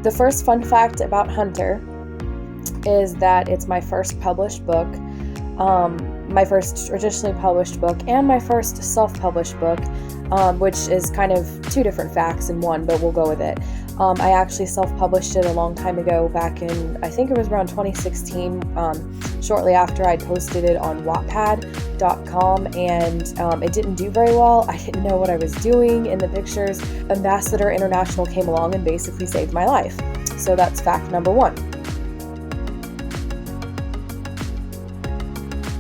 the first fun fact about Hunter is that it's my first published book, my first traditionally published book, and my first self-published book, which is kind of two different facts in one, but we'll go with it. I actually self-published it a long time ago, back in, I think it was around 2016, shortly after I'd posted it on Wattpad.com, and it didn't do very well. I didn't know what I was doing in the pictures. Ambassador International came along and basically saved my life. So that's fact number one.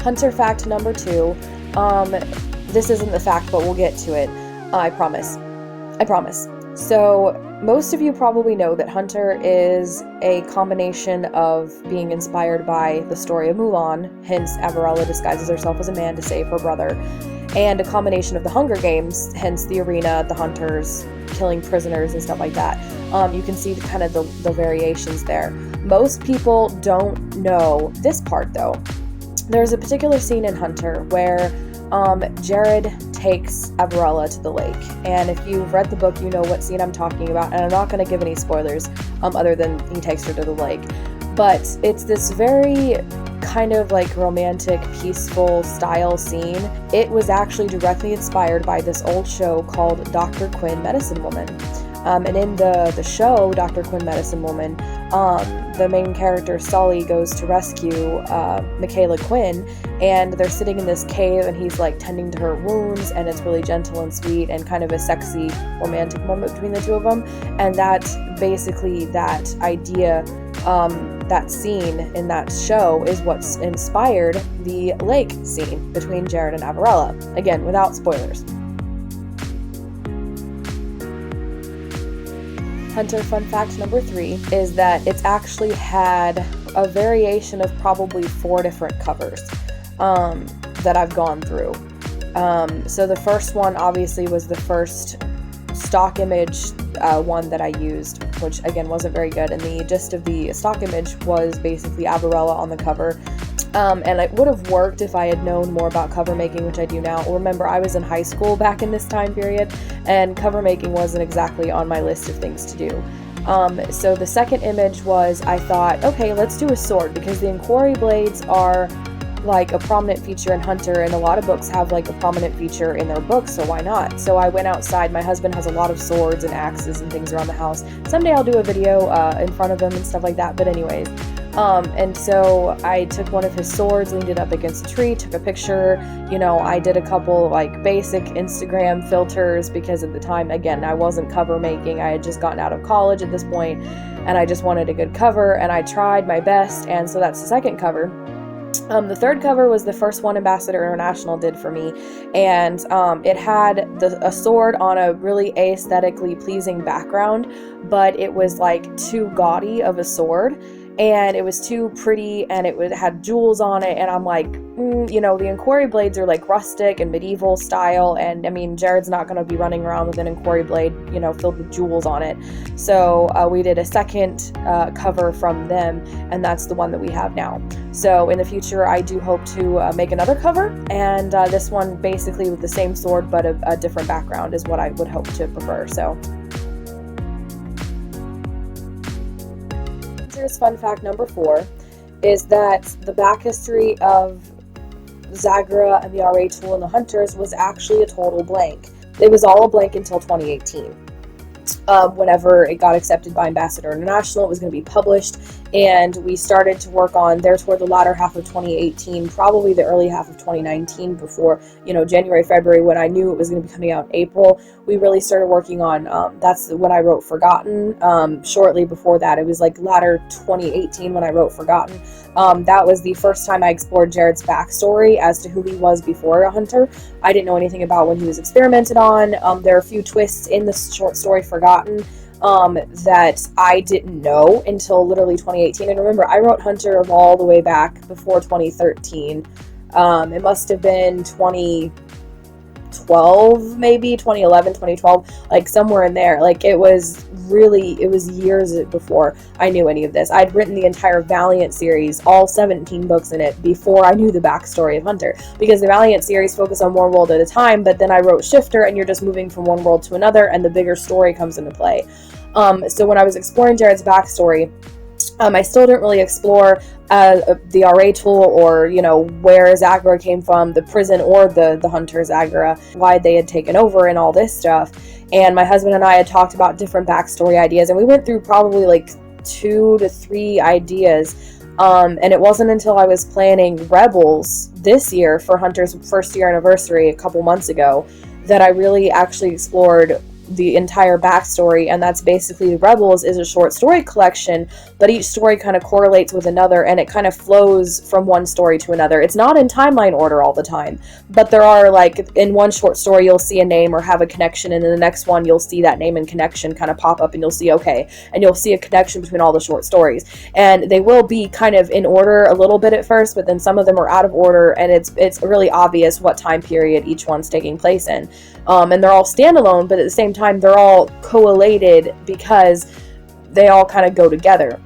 Hunter fact number two. This isn't the fact, but we'll get to it. I promise. So most of you probably know that Hunter is a combination of being inspired by the story of Mulan, hence Avarella disguises herself as a man to save her brother, and a combination of the Hunger Games, hence the arena, the hunters, killing prisoners and stuff like that. You can see kind of the variations there. Most people don't know this part though. There's a particular scene in Hunter where Jared takes Avarella to the lake, and if you've read the book, you know what scene I'm talking about, and I'm not going to give any spoilers other than he takes her to the lake. But it's this very kind of like romantic, peaceful style scene. It was actually directly inspired by this old show called Dr. Quinn, Medicine Woman. And in the show, Dr. Quinn, Medicine Woman, the main character, Sully, goes to rescue Michaela Quinn, and they're sitting in this cave, and he's like tending to her wounds, and it's really gentle and sweet, and kind of a sexy, romantic moment between the two of them. And that basically, that idea, that scene in that show is what's inspired the lake scene between Jared and Avarella. Again, without spoilers. Hunter fun fact number three is that it's actually had a variation of probably 4 different covers that I've gone through. So the first one obviously was the first stock image one that I used, which again wasn't very good, and the gist of the stock image was basically Avarella on the cover. And it would have worked if I had known more about cover making, which I do now. Remember, I was in high school back in this time period, and cover making wasn't exactly on my list of things to do. So the second image was, I thought, okay, let's do a sword, because the inquiry blades are like a prominent feature in Hunter, and a lot of books have like a prominent feature in their books, so why not? So I went outside. My husband has a lot of swords and axes and things around the house. Someday I'll do a video in front of him and stuff like that, but anyways. And so I took one of his swords, leaned it up against a tree, took a picture. You know, I did a couple like basic Instagram filters, because at the time, again, I wasn't cover making. I had just gotten out of college at this point, and I just wanted a good cover, and I tried my best, and so that's the second cover. The third cover was the first one Ambassador International did for me, and it had a sword on a really aesthetically pleasing background, but it was like too gaudy of a sword, and it was too pretty, and it had jewels on it, and I'm like, you know, the inquiry blades are like rustic and medieval style, and I mean, Jared's not going to be running around with an inquiry blade, you know, filled with jewels on it. So we did a second cover from them, and that's the one that we have now. So in the future, I do hope to make another cover, and this one basically with the same sword but a different background is what I would hope to prefer. So here's fun fact number 4 is that the back history of Zagara and the RA tool and the Hunters was actually a total blank. It was all a blank until 2018. Whenever it got accepted by Ambassador International, it was going to be published, and we started to work on there toward the latter half of 2018, probably the early half of 2019, before, you know, January, February, when I knew it was going to be coming out in April. We really started working on, that's when I wrote Forgotten. Shortly before that, it was like latter 2018 when I wrote Forgotten. That was the first time I explored Jared's backstory as to who he was before a hunter. I didn't know anything about when he was experimented on. There are a few twists in the short story Forgotten that I didn't know until literally 2018. And remember, I wrote Hunter all the way back before 2013. It must have been 2012, maybe 2011, 2012, like somewhere in there. Like it was years before I knew any of this. I'd written the entire Valiant series, all 17 books in it, before I knew the backstory of Hunter, because the Valiant series focused on one world at a time, but then I wrote Shifter, and you're just moving from one world to another, and the bigger story comes into play. So when I was exploring Jared's backstory, I still didn't really explore the RA tool, or, where Zagara came from, the prison, or the hunter Zagara, why they had taken over and all this stuff. And my husband and I had talked about different backstory ideas, and we went through probably like 2 to 3 ideas. And it wasn't until I was planning Rebels this year for Hunter's first year anniversary a couple months ago that I really actually explored the entire backstory. And that's basically Rebels is a short story collection, but each story kind of correlates with another, and it kind of flows from one story to another. It's not in timeline order all the time, but there are, like, in one short story you'll see a name or have a connection, and in the next one you'll see that name and connection kind of pop up, and you'll see, okay, and you'll see a connection between all the short stories, and they will be kind of in order a little bit at first, but then some of them are out of order, and it's really obvious what time period each one's taking place in. And they're all standalone, but at the same time they're all collated because they all kind of go together.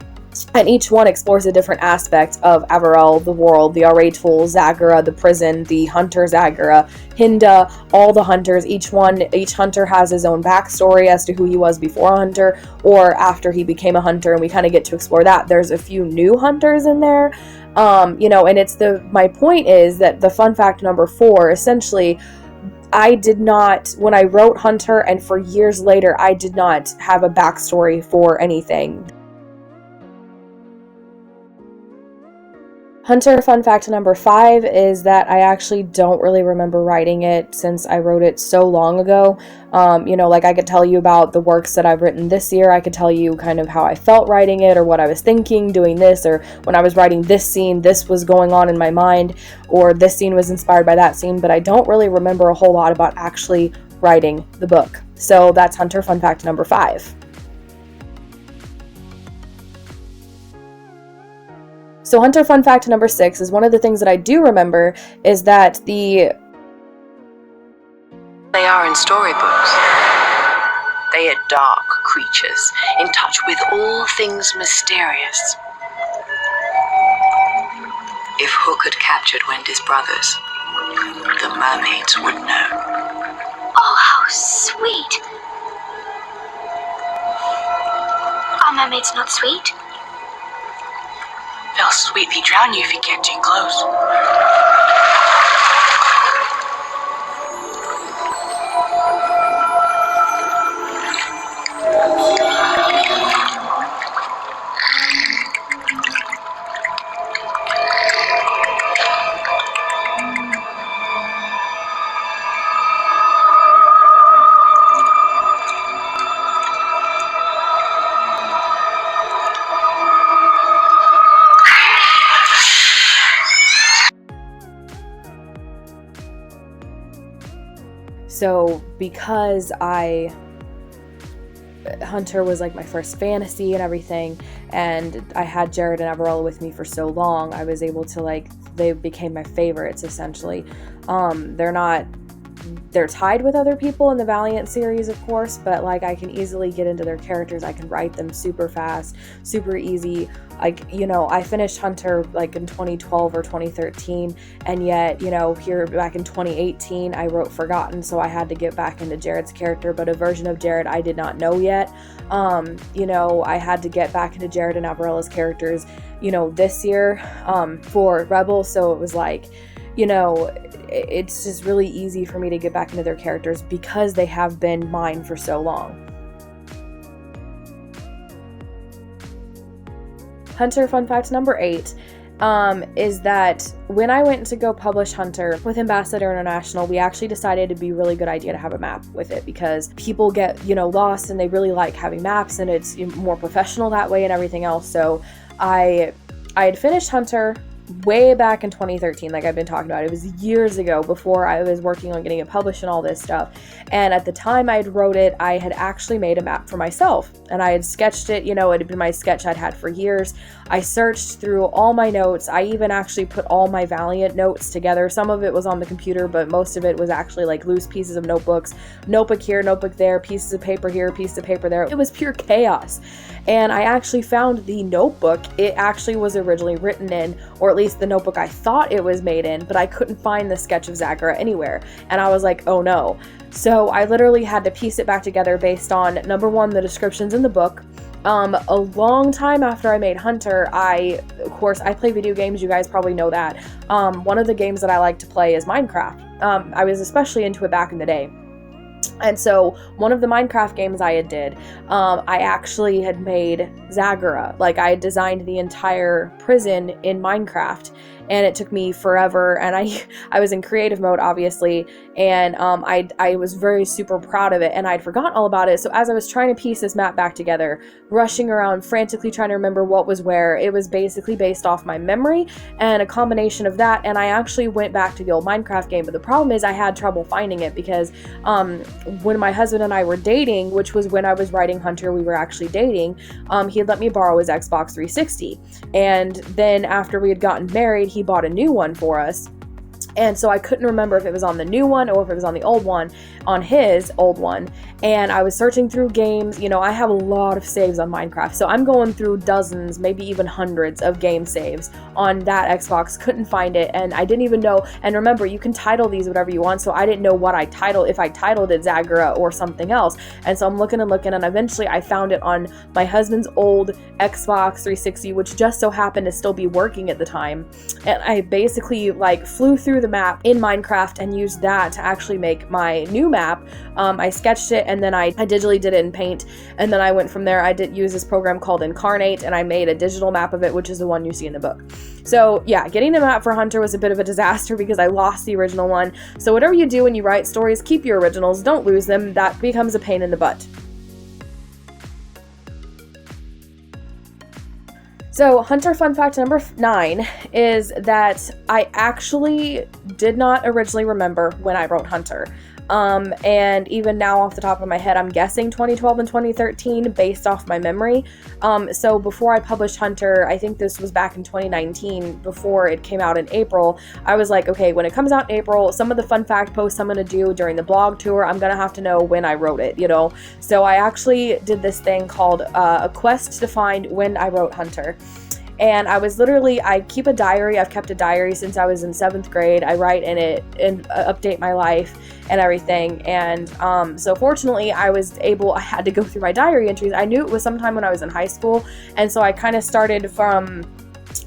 And each one explores a different aspect of Averell, the world, the RA tool, Zagara, the prison, the hunter Zagara, Hinda, all the hunters. Each hunter has his own backstory as to who he was before a hunter or after he became a hunter, and we kind of get to explore that. There's a few new hunters in there, and my point is that the fun fact number 4, essentially, I did not, when I wrote Hunter and for years later, I did not have a backstory for anything. Hunter fun fact number 5 is that I actually don't really remember writing it since I wrote it so long ago. I could tell you about the works that I've written this year. I could tell you kind of how I felt writing it, or what I was thinking doing this, or when I was writing this scene, this was going on in my mind, or this scene was inspired by that scene, but I don't really remember a whole lot about actually writing the book. So that's Hunter fun fact number 5. So Hunter fun fact number 6 is one of the things that I do remember is that they are in storybooks. They are dark creatures, in touch with all things mysterious. If Hook had captured Wendy's brothers, the mermaids would know. Oh, how sweet. Are mermaids not sweet? They'll sweetly drown you if you get too close. So because Hunter was like my first fantasy and everything, and I had Jared and Averell with me for so long, I was able to, they became my favorites, essentially. They're tied with other people in the Valiant series, of course, but I can easily get into their characters. I can write them super fast, super easy. I finished Hunter in 2012 or 2013, and yet, here back in 2018, I wrote Forgotten, so I had to get back into Jared's character, but a version of Jared I did not know yet. I had to get back into Jared and Averella's characters, this year, for Rebels, so it was it's just really easy for me to get back into their characters because they have been mine for so long. Hunter fun fact number 8 is that when I went to go publish Hunter with Ambassador International, we actually decided it'd be a really good idea to have a map with it because people get, lost, and they really like having maps, and it's more professional that way and everything else. So I had finished Hunter way back in 2013, like I've been talking about. It was years ago, before I was working on getting it published and all this stuff. And at the time I had wrote it, I had actually made a map for myself, and I had sketched it. It had been my sketch I'd had for years. I searched through all my notes. I even actually put all my Valiant notes together. Some of it was on the computer, but most of it was actually loose pieces of notebooks, notebook here, notebook there, pieces of paper here, pieces of paper there. It was pure chaos. And I actually found the notebook it actually was originally written in, or at at least the notebook I thought it was made in, but I couldn't find the sketch of Zagara anywhere. And I was like, oh no. So I literally had to piece it back together based on, number one, the descriptions in the book. A long time after I made Hunter, of course, I play video games, you guys probably know that. One of the games that I like to play is Minecraft. I was especially into it back in the day. And so one of the Minecraft games I did, I actually had made Zagara. Like, I had designed the entire prison in Minecraft, and it took me forever, and I was in creative mode, obviously, and I was very super proud of it, and I'd forgotten all about it. So as I was trying to piece this map back together, rushing around frantically trying to remember what was where, it was basically based off my memory and a combination of that. And I actually went back to the old Minecraft game, but the problem is I had trouble finding it because when my husband and I were dating, which was when I was writing Hunter, we were actually dating, he had let me borrow his Xbox 360, and then after we had gotten married, he bought a new one for us. And so I couldn't remember if it was on the new one or if it was on the old one, on his old one. And I was searching through games. You know, I have a lot of saves on Minecraft. So I'm going through dozens, maybe even hundreds of game saves on that Xbox. Couldn't find it. And I didn't even know. And remember, you can title these whatever you want. So I didn't know what I titled, if I titled it Zagara or something else. And so I'm looking and looking. And eventually I found it on my husband's old Xbox 360, which just so happened to still be working at the time. And I basically like flew through the map in Minecraft and used that to actually make my new map. I sketched it and then I digitally did it in Paint, and then I went from there. I did use this program called Incarnate, and I made a digital map of it, which is the one you see in the book. So yeah, getting the map for Hunter was a bit of a disaster because I lost the original one. So whatever you do when you write stories, keep your originals, don't lose them. That becomes a pain in the butt. So Hunter fun fact number 9 is that I actually did not originally remember when I wrote Hunter. And even now off the top of my head, I'm guessing 2012 and 2013 based off my memory. So before I published Hunter, I think this was back in 2019, before it came out in April, I was like, okay, when it comes out in April, some of the fun fact posts I'm going to do during the blog tour, I'm going to have to know when I wrote it, you know? So I actually did this thing called a quest to find when I wrote Hunter. And I was literally, I keep a diary. I've kept a diary since I was in 7th grade. I write in it and update my life and everything. And so fortunately, I had to go through my diary entries. I knew it was sometime when I was in high school. And so I kind of started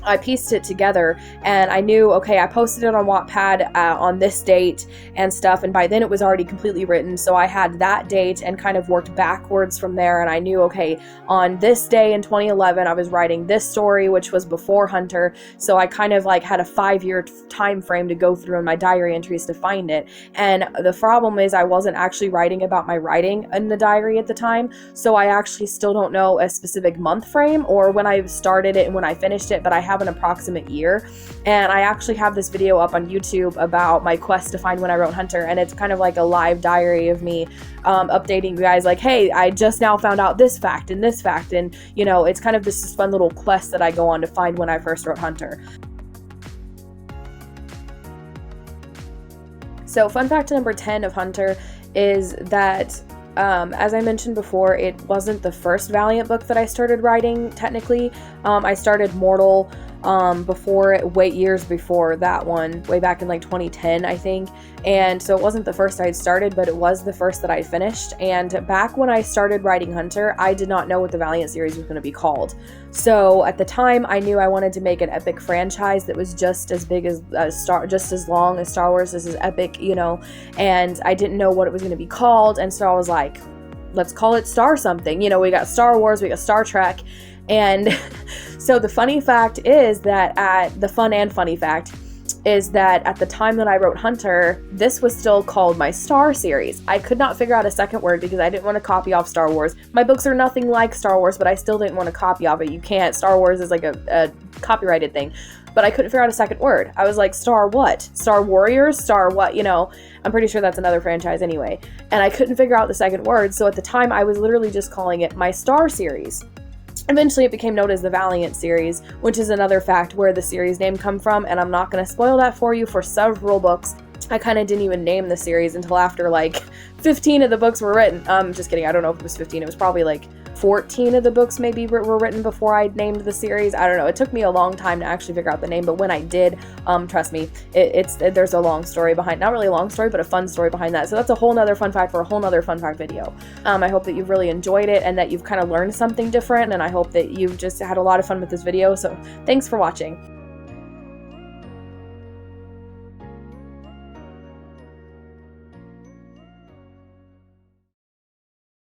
I pieced it together, and I knew, okay, I posted it on Wattpad on this date and stuff, and by then it was already completely written, so I had that date and kind of worked backwards from there, and I knew, okay, on this day in 2011, I was writing this story, which was before Hunter, so I kind of like had a 5-year time frame to go through in my diary entries to find it. And the problem is I wasn't actually writing about my writing in the diary at the time, so I actually still don't know a specific month frame or when I started it and when I finished it, but I have an approximate year. And I actually have this video up on YouTube about my quest to find when I wrote Hunter, and it's kind of like a live diary of me updating you guys like, hey, I just now found out this fact, and you know, it's kind of this fun little quest that I go on to find when I first wrote Hunter. So fun fact number 10 of Hunter is that as I mentioned before, it wasn't the first Valiant book that I started writing, technically. I started Mortal years before that one, way back in like 2010, I think. And so it wasn't the first I had started, but it was the first that I finished. And back when I started writing Hunter, I did not know what the Valiant series was going to be called. So at the time, I knew I wanted to make an epic franchise that was just as big as just as long as Star Wars. This is epic, you know, and I didn't know what it was going to be called. And so I was like, let's call it Star something. You know, we got Star Wars, we got Star Trek. And so the funny fact is that at the funny fact is that at the time that I wrote Hunter, this was still called my Star series. I could not figure out a second word because I didn't want to copy off Star Wars. My books are nothing like Star Wars, but I still didn't want to copy off it. You can't. Star Wars is like a copyrighted thing. But I couldn't figure out a second word. I was like, Star what? Star Warriors? Star what? You know, I'm pretty sure that's another franchise anyway. And I couldn't figure out the second word. So at the time, I was literally just calling it my Star series. Eventually, it became known as the Valiant series, which is another fact where the series name come from, and I'm not going to spoil that for you for several books. I kind of didn't even name the series until after like 15 of the books were written. Just kidding, I don't know if it was 15, it was probably like 14 of the books maybe were written before I named the series. I don't know. It took me a long time to actually figure out the name, but when I did, trust me, there's a long story behind, not really a long story, but a fun story behind that. So that's a whole nother fun fact for a whole nother fun fact video. I hope that you've really enjoyed it and that you've kind of learned something different, and I hope that you've just had a lot of fun with this video. So thanks for watching.